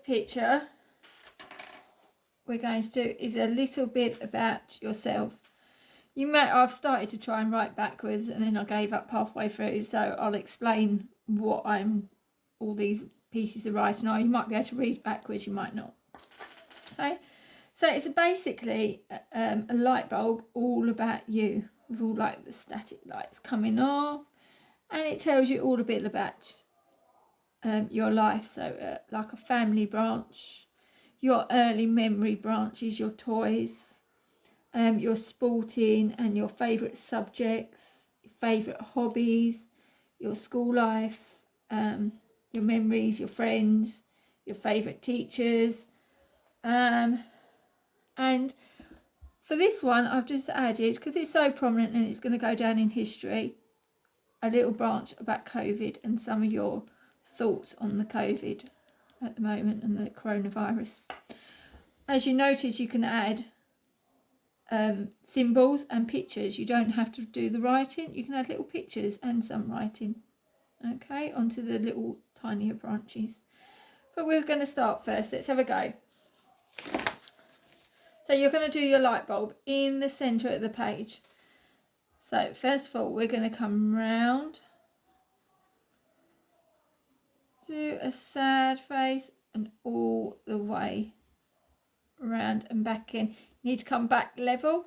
picture we're going to do is a little bit about yourself. I've started to try and write backwards and then I gave up halfway through, so I'll explain what all these pieces of writing are. You might be able to read backwards, you might not. Okay, so it's basically a light bulb all about you, with all like the static lights coming off, and it tells you all a bit about your life. So like a family branch, your early memory branches, your toys, your sporting and your favourite subjects, your favourite hobbies, your school life, your memories, your friends, your favourite teachers. And for this one, I've just added, because it's so prominent and it's going to go down in history, a little branch about COVID and some of your thoughts on the COVID at the moment and the coronavirus. As you notice, you can add symbols and pictures. You don't have to do the writing. You can add little pictures and some writing, okay, onto the little tinier branches. But we're going to start first. Let's have a go. So you're going to do your light bulb in the centre of the page. So first of all, we're going to come round, do a sad face and all the way around and back in. You need to come back level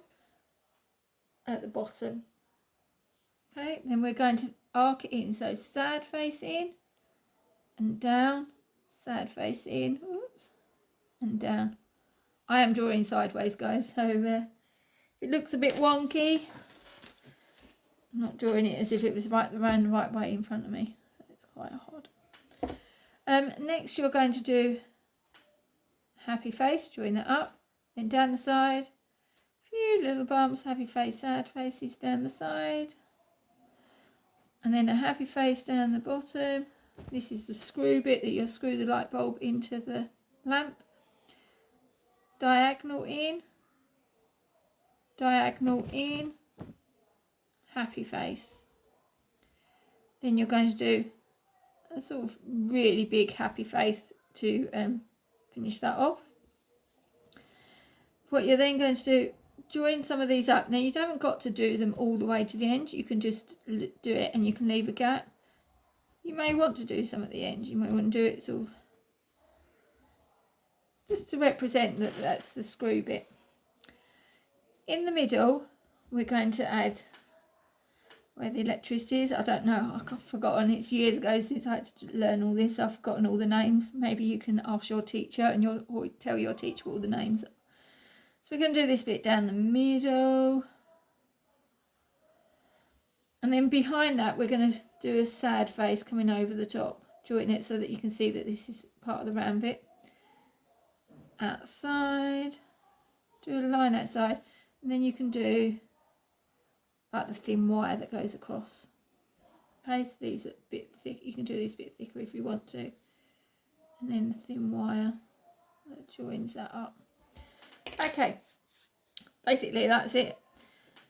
at the bottom. Okay, then we're going to arc it in. So sad face in and down, sad face in, oops, and down. I am drawing sideways, guys, so if it looks a bit wonky, I'm not drawing it as if it was around the right way in front of me. It's quite hard. Next, you're going to do happy face, drawing that up, then down the side, a few little bumps, happy face, sad faces down the side, and then a happy face down the bottom. This is the screw bit that you'll screw the light bulb into the lamp. Diagonal in, happy face. Then you're going to do a sort of really big happy face to finish that off. What you're then going to do, join some of these up. Now you haven't got to do them all the way to the end. You can just do it and you can leave a gap. You may want to do some at the end. You may want to do it sort of just to represent that that's the screw bit. In the middle, we're going to add where the electricity is. I don't know, I've forgotten. It's years ago since I had to learn all this. I've forgotten all the names. Maybe you can ask your teacher and or tell your teacher what all the names are. So we're going to do this bit down the middle. And then behind that, we're going to do a sad face coming over the top. Join it so that you can see that this is part of the round bit. Outside, do a line outside, and then you can do like the thin wire that goes across. Okay, so these are a bit thick. You can do these a bit thicker if you want to, and then the thin wire that joins that up. Okay, basically that's it.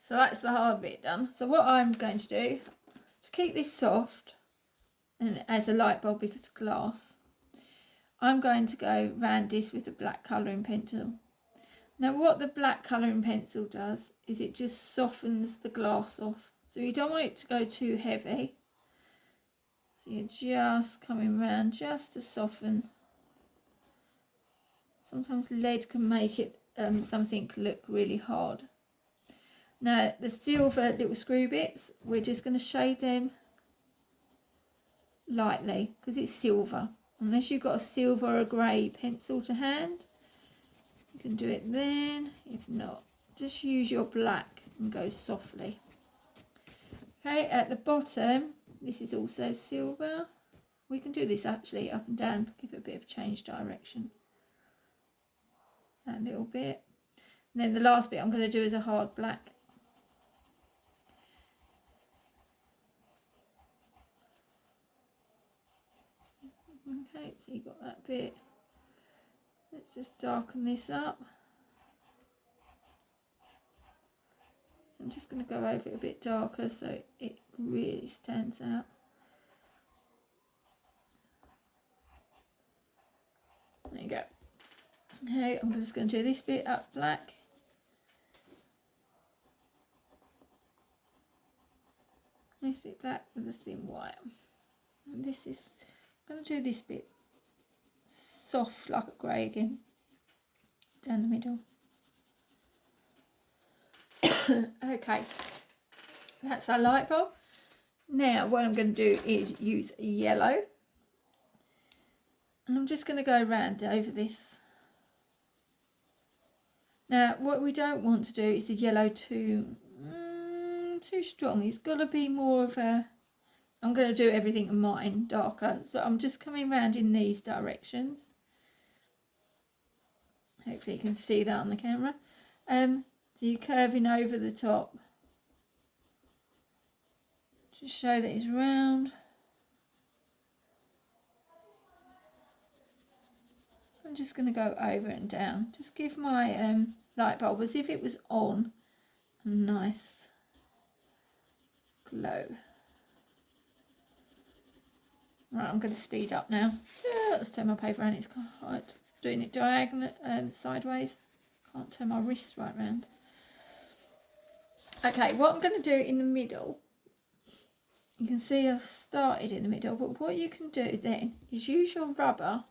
So that's the hard bit done. So what I'm going to do to keep this soft and as a light bulb because it's glass, I'm going to go round this with a black colouring pencil. Now what the black colouring pencil does is it just softens the glass off. So you don't want it to go too heavy. So you're just coming round just to soften. Sometimes lead can make it something look really hard. Now the silver little screw bits, we're just going to shade them lightly because it's silver. Unless you've got a silver or a grey pencil to hand, you can do it then. If not, just use your black and go softly. Okay, at the bottom, this is also silver. We can do this actually up and down, give it a bit of change direction. That little bit. And then the last bit I'm going to do is a hard black. Okay, so you've got that bit. Let's just darken this up. So I'm just going to go over it a bit darker so it really stands out. There you go. Okay, I'm just going to do this bit up black. This bit black with a thin white. And this is, I'm going to do this bit soft like a grey again. Down the middle. Okay, that's our light bulb. Now what I'm going to do is use yellow. And I'm just going to go around over this. Now what we don't want to do is the yellow too strong. It's got to be more of a, I'm going to do everything in mine darker. So I'm just coming round in these directions. Hopefully you can see that on the camera. So you're curving over the top. Just show that it's round. I'm just going to go over and down. Just give my light bulb as if it was on a nice glow. Right, I'm going to speed up now. Let's turn my paper around. It's quite doing it diagonal, sideways. Can't turn my wrist right round. Okay, what I'm going to do in the middle, you can see I've started in the middle, but what you can do then is use your rubber.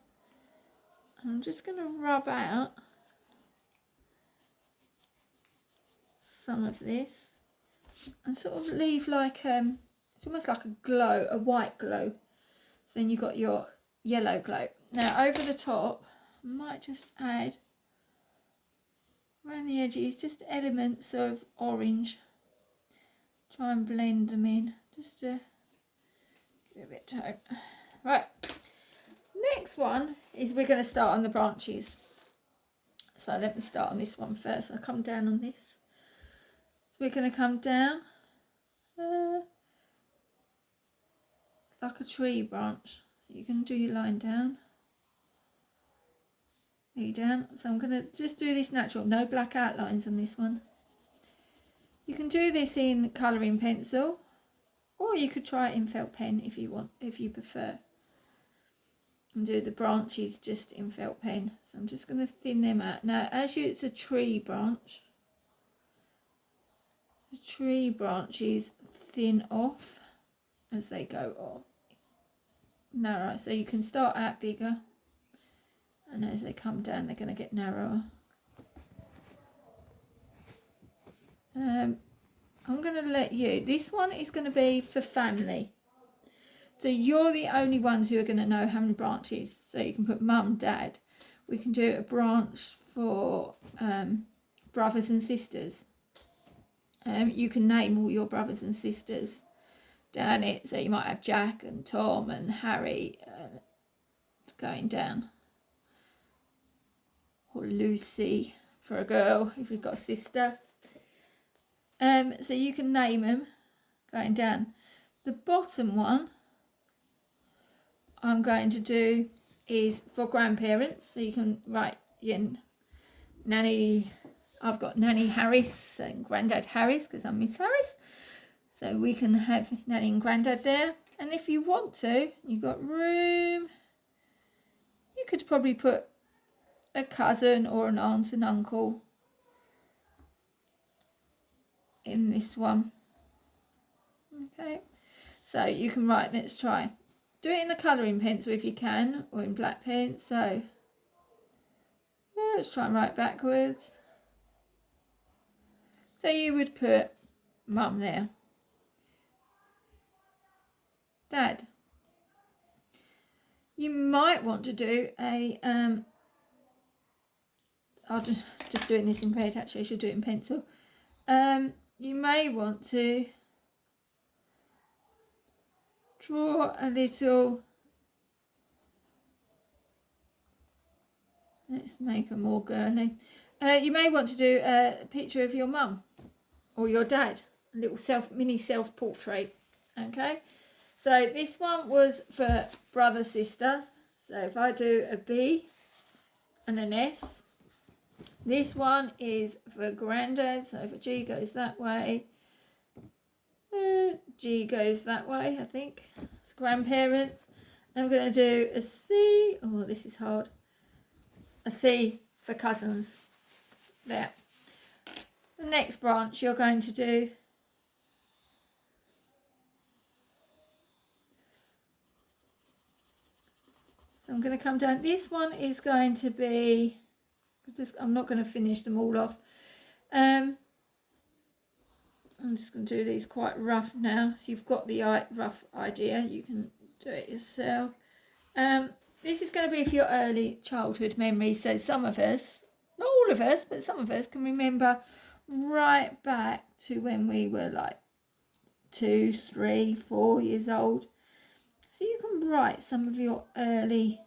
And I'm just going to rub out some of this and sort of leave like, it's almost like a glow, a white glow. So then you've got your yellow glow. Now over the top, I might just add around the edges just elements of orange. Try and blend them in just to give it a bit of tone. Right, next one is we're going to start on the branches. So let me start on this one first. I'll come down on this. So we're going to come down like a tree branch. So you can do your line down. Down. So I'm going to just do this natural, no black outlines on this one. You can do this in colouring pencil, or you could try it in felt pen if you want, if you prefer. And do the branches just in felt pen. So I'm just going to thin them out. Now as it's a tree branch, the tree branches thin off as they go off. Narrow, so you can start out bigger. And as they come down, they're going to get narrower. I'm going to let you, this one is going to be for family. So you're the only ones who are going to know how many branches. So you can put mum, dad. We can do a branch for brothers and sisters. You can name all your brothers and sisters down it. So you might have Jack and Tom and Harry going down. Or Lucy for a girl if you've got a sister. So you can name them going down. The bottom one I'm going to do is for grandparents. So you can write in Nanny, I've got Nanny Harris and Grandad Harris because I'm Miss Harris. So we can have Nanny and Grandad there. And if you want to, you've got room, you could probably put a cousin or an aunt and uncle in this one. Okay, so you can write, let's try. Do it in the colouring pencil if you can, or in black pen. So let's try and write backwards. So you would put mum there. Dad. You might want to do a I'll just doing this in red, actually I should do it in pencil. You may want to draw a little, let's make it more girly. You may want to do a picture of your mum or your dad, a little mini self-portrait. Okay, so this one was for brother, sister. So if I do a B and an S, this one is for granddad, so if a G goes that way, G goes that way, I think. It's grandparents. I'm going to do a C. Oh, this is hard. a C for cousins there. The next branch you're going to do so I'm going to come down. This one is going to be I'm not going to finish them all off. I'm just going to do these quite rough now, so you've got the rough idea. You can do it yourself. This is going to be for your early childhood memories. So some of us, not all of us, but some of us can remember right back to when we were like 2, 3, 4 years old. So you can write some of your early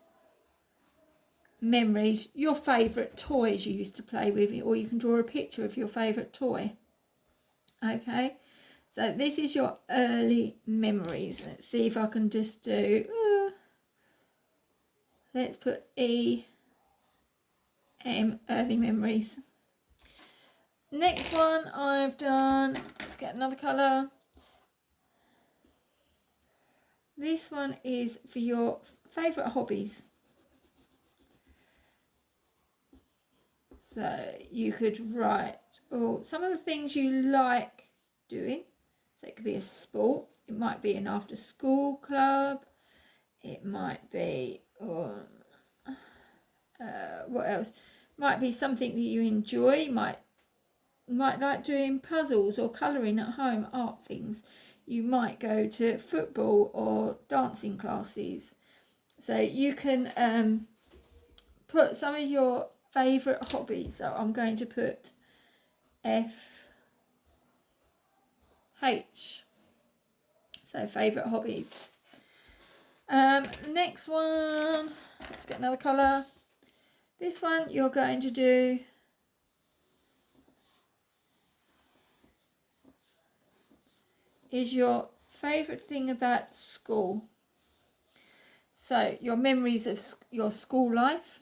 memories, your favourite toys you used to play with, or you can draw a picture of your favourite toy. Okay, so this is your early memories. Let's see if I can just do, let's put early memories. Next one I've done, let's get another colour. This one is for your favourite hobbies. So you could write some of the things you like doing. So it could be a sport. It might be an after school club. It might be, what else? Might be something that you enjoy. You might like doing puzzles or colouring at home, art things. You might go to football or dancing classes. So you can put some of your favourite hobbies. So I'm going to put FH. So favourite hobbies. Next one, let's get another colour. This one you're going to do is your favourite thing about school. So your memories of your school life.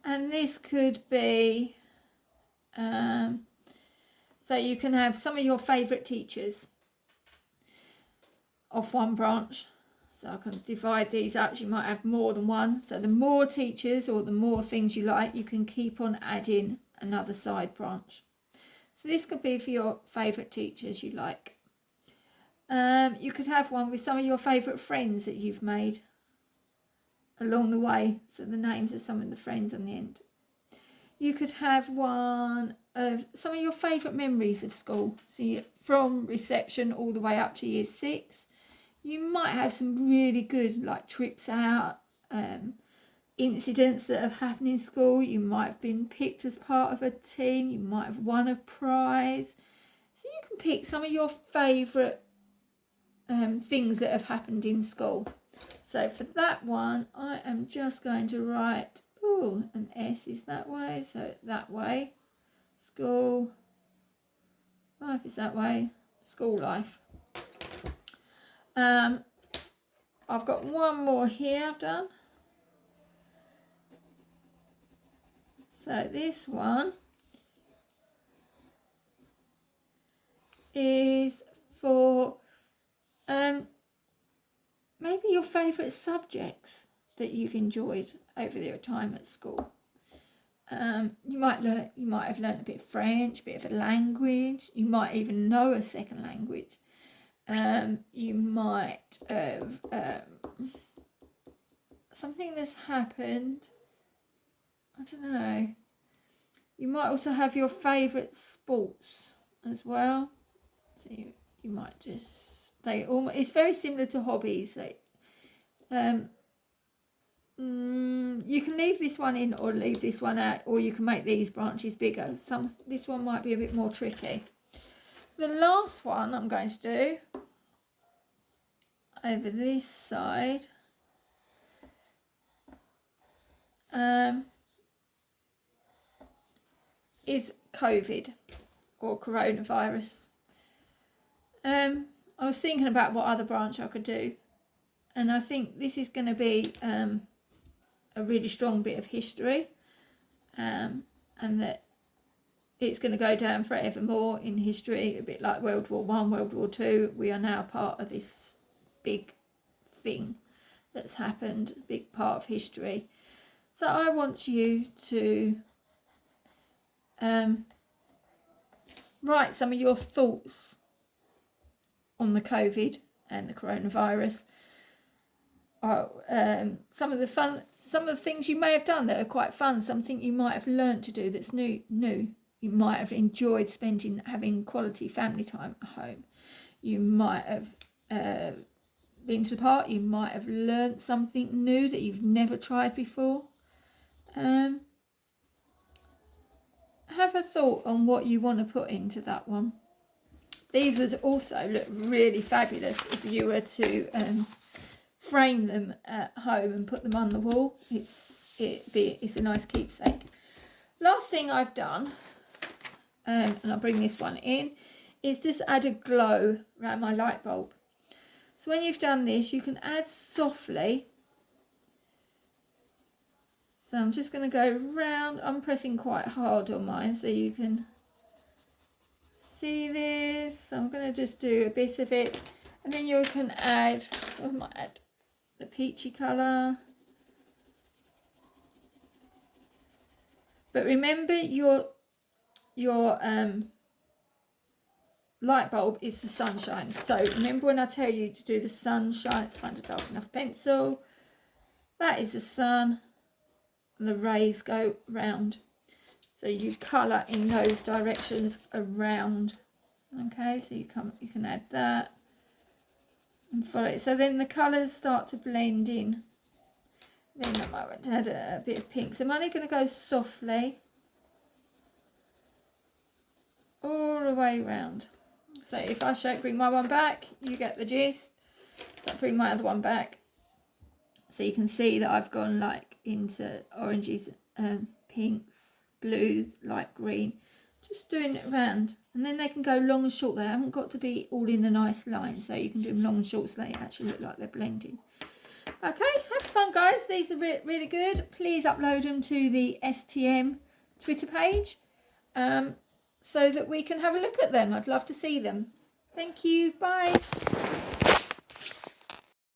And this could be, so you can have some of your favourite teachers off one branch. So I can divide these up. You might have more than one. So the more teachers or the more things you like, you can keep on adding another side branch. So this could be for your favourite teachers you like. You could have one with some of your favourite friends that you've made along the way, so the names of some of the friends on the end. You could have one of some of your favourite memories of school, so from reception all the way up to year 6. You might have some really good like trips out, incidents that have happened in school. You might have been picked as part of a team, you might have won a prize. So you can pick some of your favourite things that have happened in school. So for that one, I am just going to write, an S is that way, so that way. School life is that way. School life. I've got one more here I've done. So this one is for maybe your favourite subjects that you've enjoyed over your time at school. You might have learnt a bit of French, a bit of a language. You might even know a second language. You might have something that's happened. I don't know. You might also have your favourite sports as well. So you might just it's very similar to hobbies. Like, you can leave this one in or leave this one out, or you can make these branches bigger. This one might be a bit more tricky. The last one I'm going to do over this side is COVID or coronavirus. I was thinking about what other branch I could do, and I think this is going to be a really strong bit of history, and that it's going to go down forevermore in history, a bit like World War I, World War II. We are now part of this big thing that's happened, a big part of history. So I want you to write some of your thoughts on the COVID and the coronavirus. Some of the things you may have done that are quite fun, something you might have learned to do that's new. You might have enjoyed having quality family time at home. You might have been to the park. You might have learned something new that you've never tried before. Have a thought on what you want to put into that one. These would also look really fabulous if you were to frame them at home and put them on the wall. It's a nice keepsake. Last thing I've done, and I'll bring this one in, is just add a glow around my light bulb. So when you've done this, you can add softly. So I'm just going to go round. I'm pressing quite hard on mine so you can see this. So I'm going to just do a bit of it, and then you can add, I might add the peachy colour. But remember your light bulb is the sunshine. So remember when I tell you to do the sunshine, let's find a dark enough pencil. That is the sun, and the rays go round. So you colour in those directions around. Okay, so you can add that and follow it. So then the colours start to blend in. Then I might want to add a bit of pink. So I'm only going to go softly all the way round. So if I bring my one back, you get the gist. So I bring my other one back. So you can see that I've gone like into oranges, pinks, blues, light green. Just doing it around. And then they can go long and short. They haven't got to be all in a nice line. So you can do them long and short so they actually look like they're blending. Okay, have fun guys. These are really good. Please upload them to the STM Twitter page so that we can have a look at them. I'd love to see them. Thank you. Bye.